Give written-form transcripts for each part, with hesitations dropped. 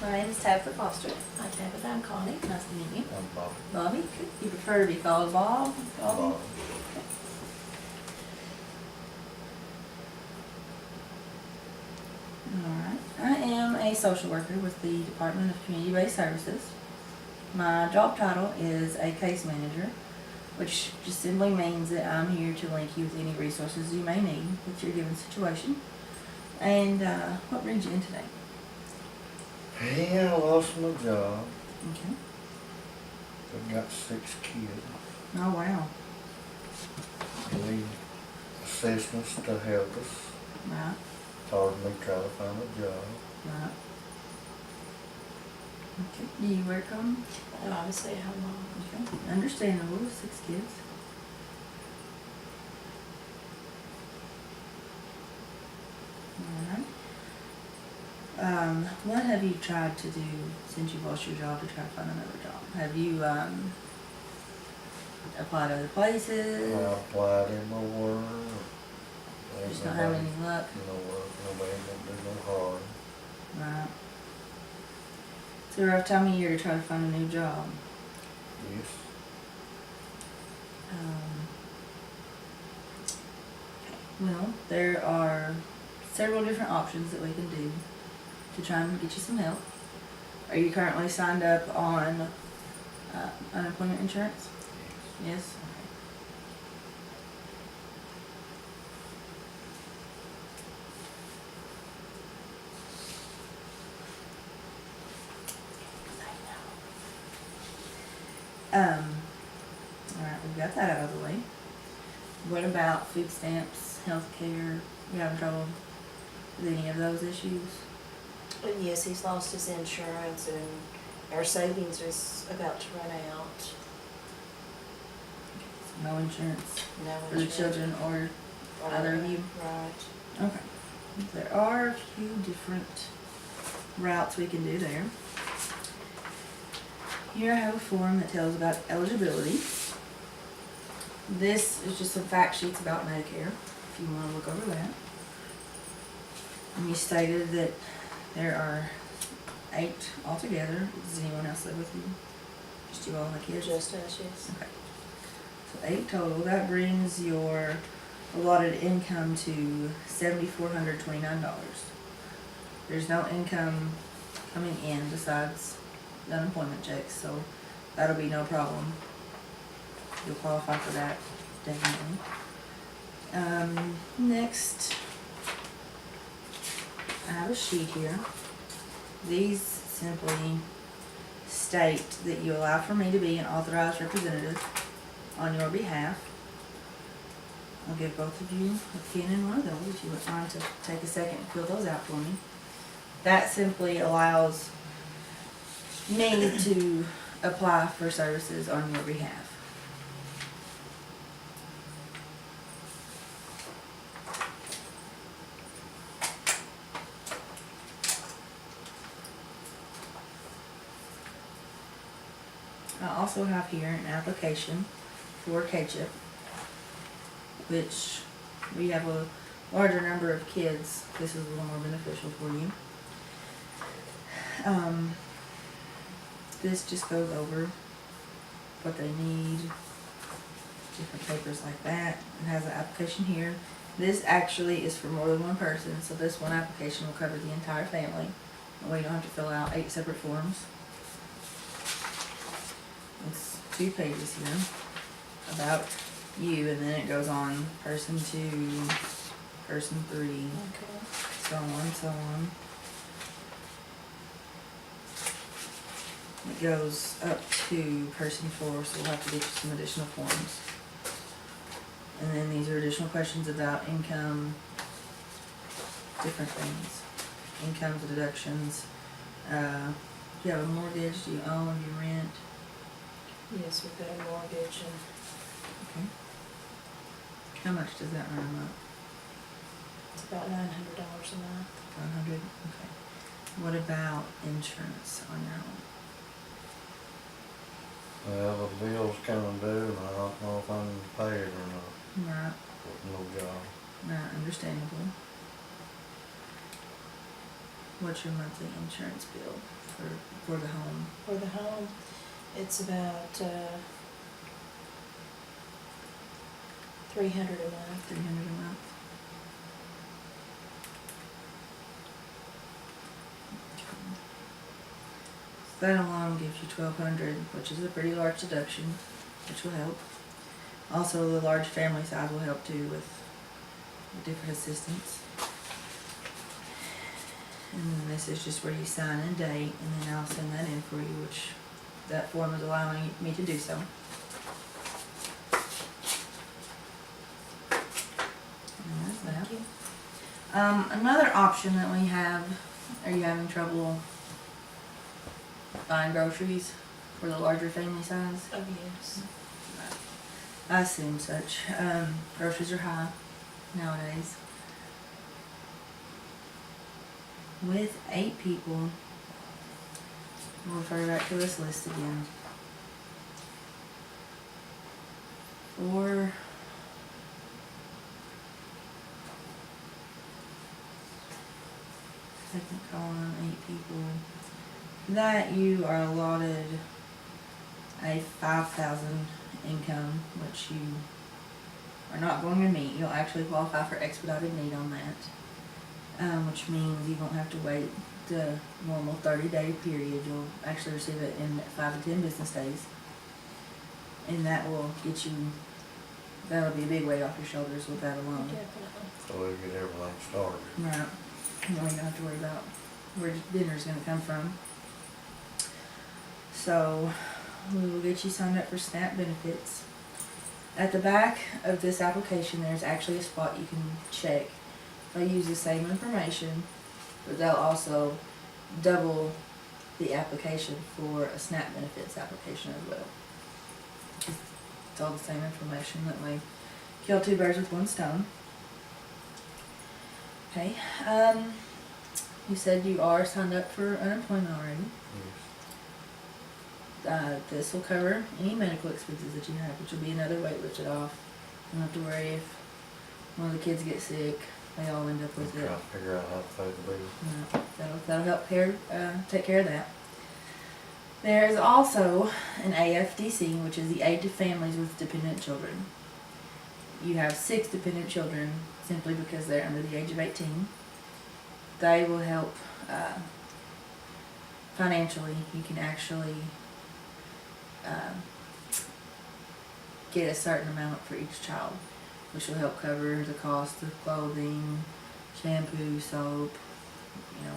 My name is Tabitha Foster. Hi Tabitha, I'm Connie. Nice to meet you. I'm Bobby. Bobby, good. You prefer to be called Bob? Bobby? Bobby. Alright. I am a social worker with the Department of Community-Based Services. My job title is a case manager, which just simply means that I'm here to link you with any resources you may need with your given situation. And what brings you in today? Yeah, I lost my job. Okay. I've got 6 kids. Oh wow. We need assistance to help us. Right. Hard me try to find a job. Right. Okay. Do you work on? I obviously have mom. Okay. Understandable with 6 kids. Alright. What have you tried to do since you lost your job to try to find another job? Have you applied other places? I applied everywhere. Just not having any luck? No work, nobody gonna do no hard. Right. It's a rough time of year to try to find a new job. Yes. Well, there are several different options that we can do to try and get you some help. Are you currently signed up on unemployment insurance? Yes? Okay. Alright, we've got that out of the way. What about food stamps, health care? You having trouble with any of those issues? But yes, he's lost his insurance and our savings is about to run out. So no insurance No for the insurance. children or either of you? Right. Okay. There are a few different routes we can do there. Here I have a form that tells about eligibility. This is just some fact sheets about Medicare, if you want to look over that. And you stated that there are 8 altogether. Does anyone else live with you? Just you all and the kids? Just us, yes. Okay. So 8 total. That brings your allotted income to $7,429. There's no income coming in besides the unemployment checks, so that'll be no problem. You'll qualify for that, definitely. Next, I have a sheet here. These simply state that you allow for me to be an authorized representative on your behalf. I'll give both of you a pen and one of those if you would mind to take a second and fill those out for me. That simply allows me to apply for services on your behalf. I also have here an application for K-CHIP, which we have a larger number of kids. This is a little more beneficial for you. This just goes over what they need, different papers like that. It has an application here. This actually is for more than one person, so this one application will cover the entire family. And we don't have to fill out 8 separate forms. It's 2 pages here about you, and then it goes on person 2, person 3, Okay. so on, so on. It goes up to person 4, so we'll have to get you some additional forms. And then these are additional questions about income, different things. Incomes, deductions. Do you have a mortgage? Do you own? Do you rent? Yes, we've got a mortgage and Okay. How much does that run up? it's about $900 a month. 100? Okay. What about insurance on your home? Well, the bill's coming due and I don't know if I'm gonna pay it or not. Right. With no job. Right, understandable. What's your monthly insurance bill for the home? For the home, it's about, $300 a month. $300 a month. So that alone gives you $1,200, which is a pretty large deduction, which will help. Also, the large family size will help too with different assistance. And then this is just where you sign and date, and then I'll send that in for you, which that form is allowing me to do so. And that's that. Thank you. Another option that we have, are you having trouble buying groceries for the larger family size? Oh, yes. I assume such. Groceries are high nowadays. With 8 people, we'll refer back to this list again. For second column, 8 people, that you are allotted a 5,000 income, which you are not going to meet. You'll actually qualify for expedited need on that, which means you won't have to wait the normal 30-day period. You'll actually receive it in 5 to 10 business days, and that will get you. That'll be a big weight off your shoulders with that alone. Definitely. So we get everything started. Right. You don't even have to worry about where dinner's going to come from. So we will get you signed up for SNAP benefits. At the back of this application, there's actually a spot you can check. They'll use the same information, but they'll also double the application for a SNAP benefits application as well. It's all the same information. That way, kill 2 birds with 1 stone. Okay. You said you are signed up for unemployment already. Yes. This will cover any medical expenses that you have, which will be another weight lifted off. You don't have to worry if one of the kids gets sick. They all end up with We'll it. try to figure out how to pay the bill. That'll help take care of that. There is also an AFDC, which is the Aid to Families with Dependent Children. You have 6 dependent children simply because they're under the age of 18. They will help financially. You can actually get a certain amount for each child, which will help cover the cost of clothing, shampoo, soap,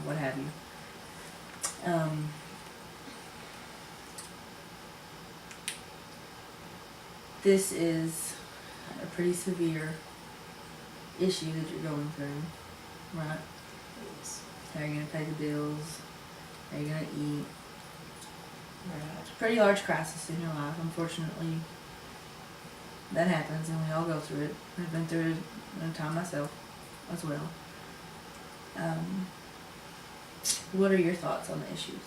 what have you. This is a pretty severe issue that you're going through, right? Yes. How are you going to pay the bills? How are you going to eat? Right. It's a pretty large crisis in your life. Unfortunately, that happens, and we all go through it. I've been through it in a time myself as well. What are your thoughts on the issues?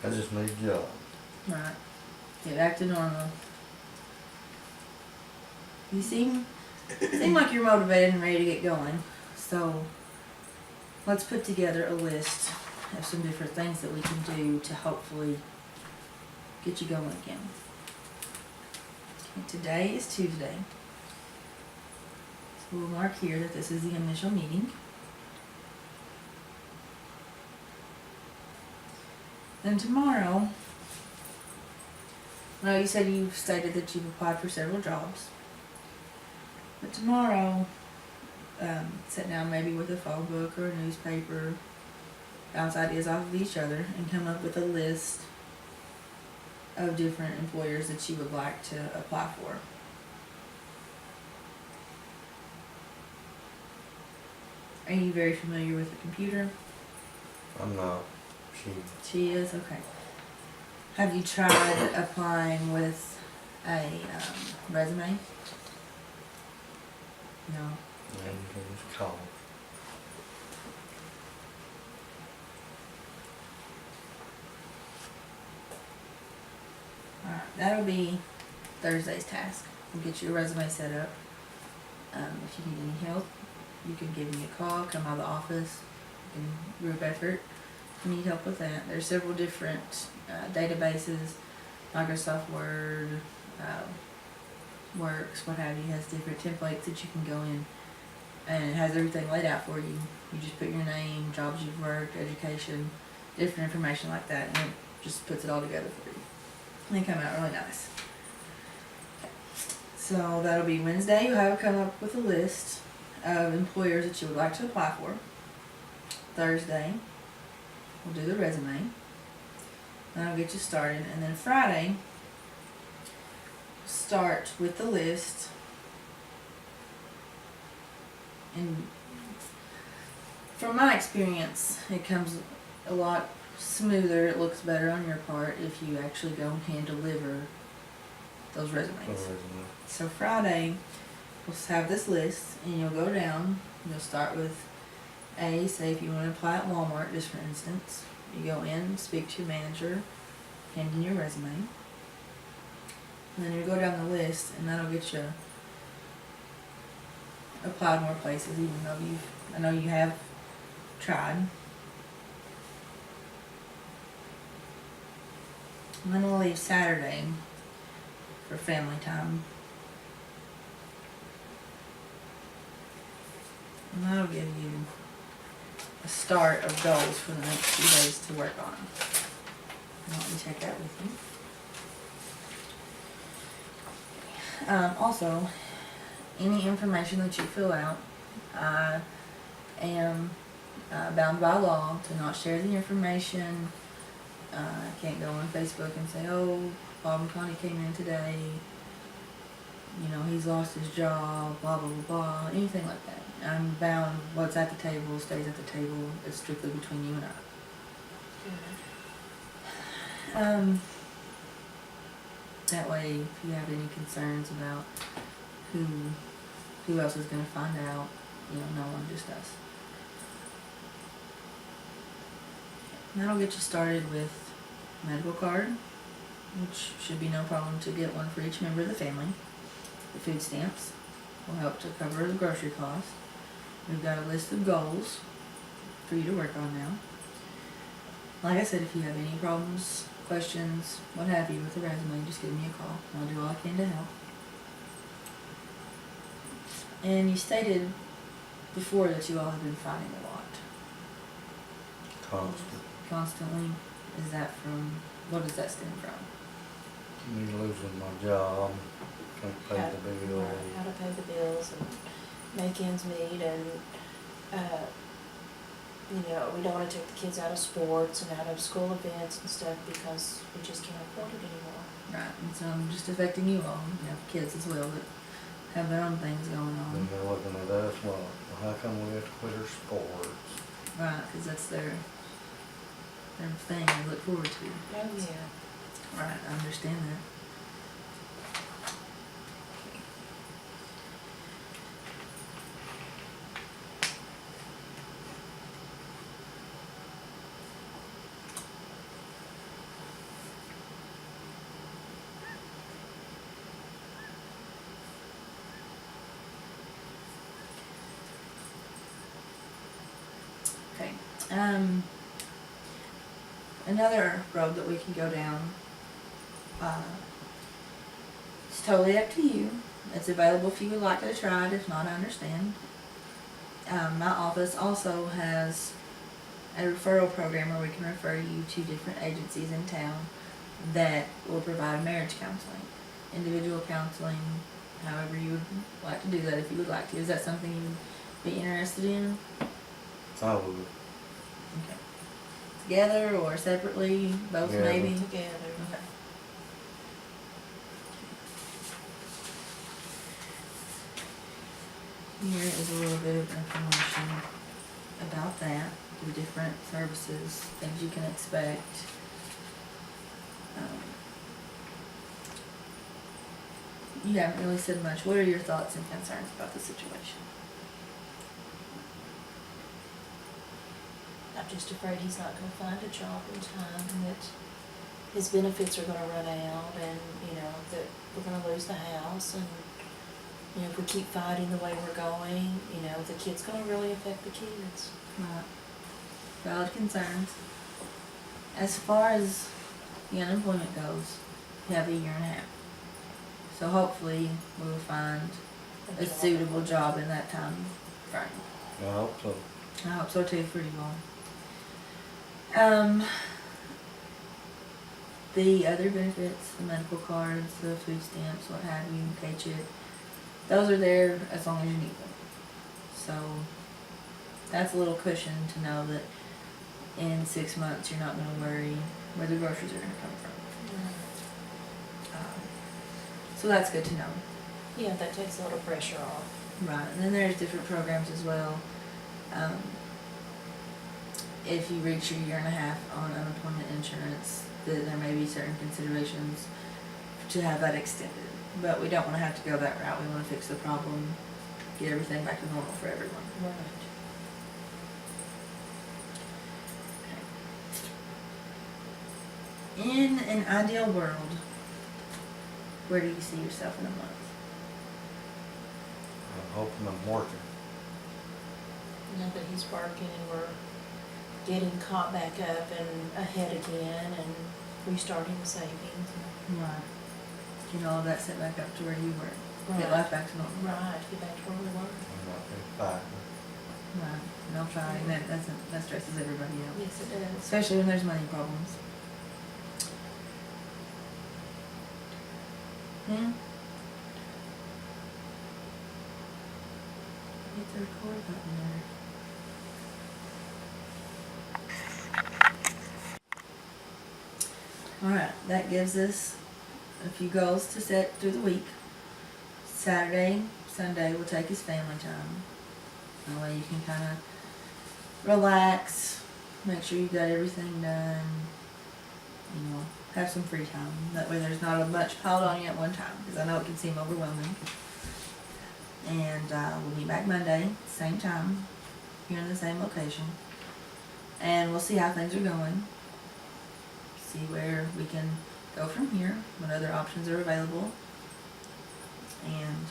I just need a job. Right. Get back to normal. You seem like you're motivated and ready to get going. So let's put together a list of some different things that we can do to hopefully get you going again. Okay, today is Tuesday. So we'll mark here that this is the initial meeting. Then tomorrow, well, you said you've stated that you've applied for several jobs. But tomorrow, sit down maybe with a phone book or a newspaper, bounce ideas off of each other, and come up with a list of different employers that you would like to apply for. Are you very familiar with the computer? I'm not. She is? Okay. Have you tried applying with a resume? No. Yeah, you can just call. Alright, that'll be Thursday's task. We'll get your resume set up. If you need any help, you can give me a call, come by the office, in group effort. If you need help with that, there's several different databases, Microsoft Word, Works, what have you, has different templates that you can go in, and it has everything laid out for you. You just put your name, jobs you've worked, education, different information like that, and it just puts it all together for you. And they come out really nice. So that'll be Wednesday. You'll have to come up with a list of employers that you would like to apply for. Thursday, we'll do the resume. That'll get you started. And then Friday, start with the list. And from my experience, it comes a lot smoother. It looks better on your part if you actually go and hand deliver those resumes. So Friday, we'll have this list, and you'll go down. You'll start with A, say if you want to apply at Walmart, just for instance. You go in, speak to your manager, hand in your resume. And then you go down the list, and that'll get you applied more places, even though I know you have tried. And then we'll leave Saturday for family time. And that'll give you a start of goals for the next few days to work on. And let me check that with you. Also, any information that you fill out, I am bound by law to not share the information. I can't go on Facebook and say, oh, Bob and Connie came in today, he's lost his job, blah, blah, blah, blah, anything like that. I'm bound, what's at the table stays at the table. It's strictly between you and I. That way, if you have any concerns about who else is going to find out, no one, just us. And that'll get you started with medical card, which should be no problem to get one for each member of the family. The food stamps will help to cover the grocery cost. We've got a list of goals for you to work on now. Like I said, if you have any problems, questions, what have you with the resume, just give me a call. I'll do all I can to help. And you stated before that you all have been fighting a lot. Constantly? Is that from, what does that stem from? Me losing my job, can't pay the bills. How to pay the bills and make ends meet, and we don't want to take the kids out of sports and out of school events and stuff because we just can't afford it anymore. Right, and so I'm just affecting you all. You have kids as well that have their own things going on. And they're looking at us, well, how come we have to quit our sports? Right, because that's their thing they look forward to. Oh, yeah. Right, I understand that. Okay. Another road that we can go down, it's totally up to you. It's available if you would like to try it. If not, I understand. My office also has a referral program where we can refer you to different agencies in town that will provide marriage counseling, individual counseling, however you would like to do that if you would like to. Is that something you would be interested in? I would. Okay. Together or separately? Both Together. maybe? Together. Okay. Here is a little bit of information about that, the different services, things you can expect. You haven't really said much. What are your thoughts and concerns about the situation? I'm just afraid he's not going to find a job in time, and that his benefits are going to run out, and that we're going to lose the house, and You know, if we keep fighting the way we're going, you know, the kid's gonna really affect the kids. Right. Valid concerns. As far as the unemployment goes, you have a year and a half. So hopefully we'll find a suitable job in that time frame. I hope so. I hope so too for you all. The other benefits, the medical cards, the food stamps, what have you, K-chip, those are there as long as you need them. So that's a little cushion to know that in 6 months you're not going to worry where the groceries are going to come from. So that's good to know. Yeah, that takes a little pressure off. Right, and then there's different programs as well. If you reach your year and a half on unemployment insurance, there may be certain considerations to have that extended. But we don't want to have to go that route. We want to fix the problem, get everything back to normal for everyone. Right. In an ideal world, where do you see yourself in a month? I'm hoping I'm working. Now that he's working and we're getting caught back up and ahead again and restarting the savings. Right. Get all of that set back up to where you were. Get Right. life back to normal. Right, get back to where we were. I'm not been fighting. Right. No fighting. That stresses everybody out. Yes, it does. Especially when there's money problems. Hit the record button there. Alright, that gives us a few goals to set through the week. Saturday, Sunday we'll take his family time. That way you can kind of relax, make sure you got everything done, you know, have some free time. That way there's not a bunch piled on you at one time, because I know it can seem overwhelming. And we'll be back Monday, same time, here in the same location. And we'll see how things are going. See where we can go from here, what other options are available. And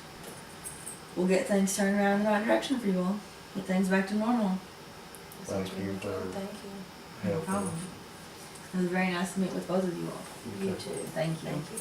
we'll get things turned around in the right direction for you all. Get things back to normal. Thank you for Thank you. No helping problem. us. It was very nice to meet with both of you all. You too. Thank you. Thank you.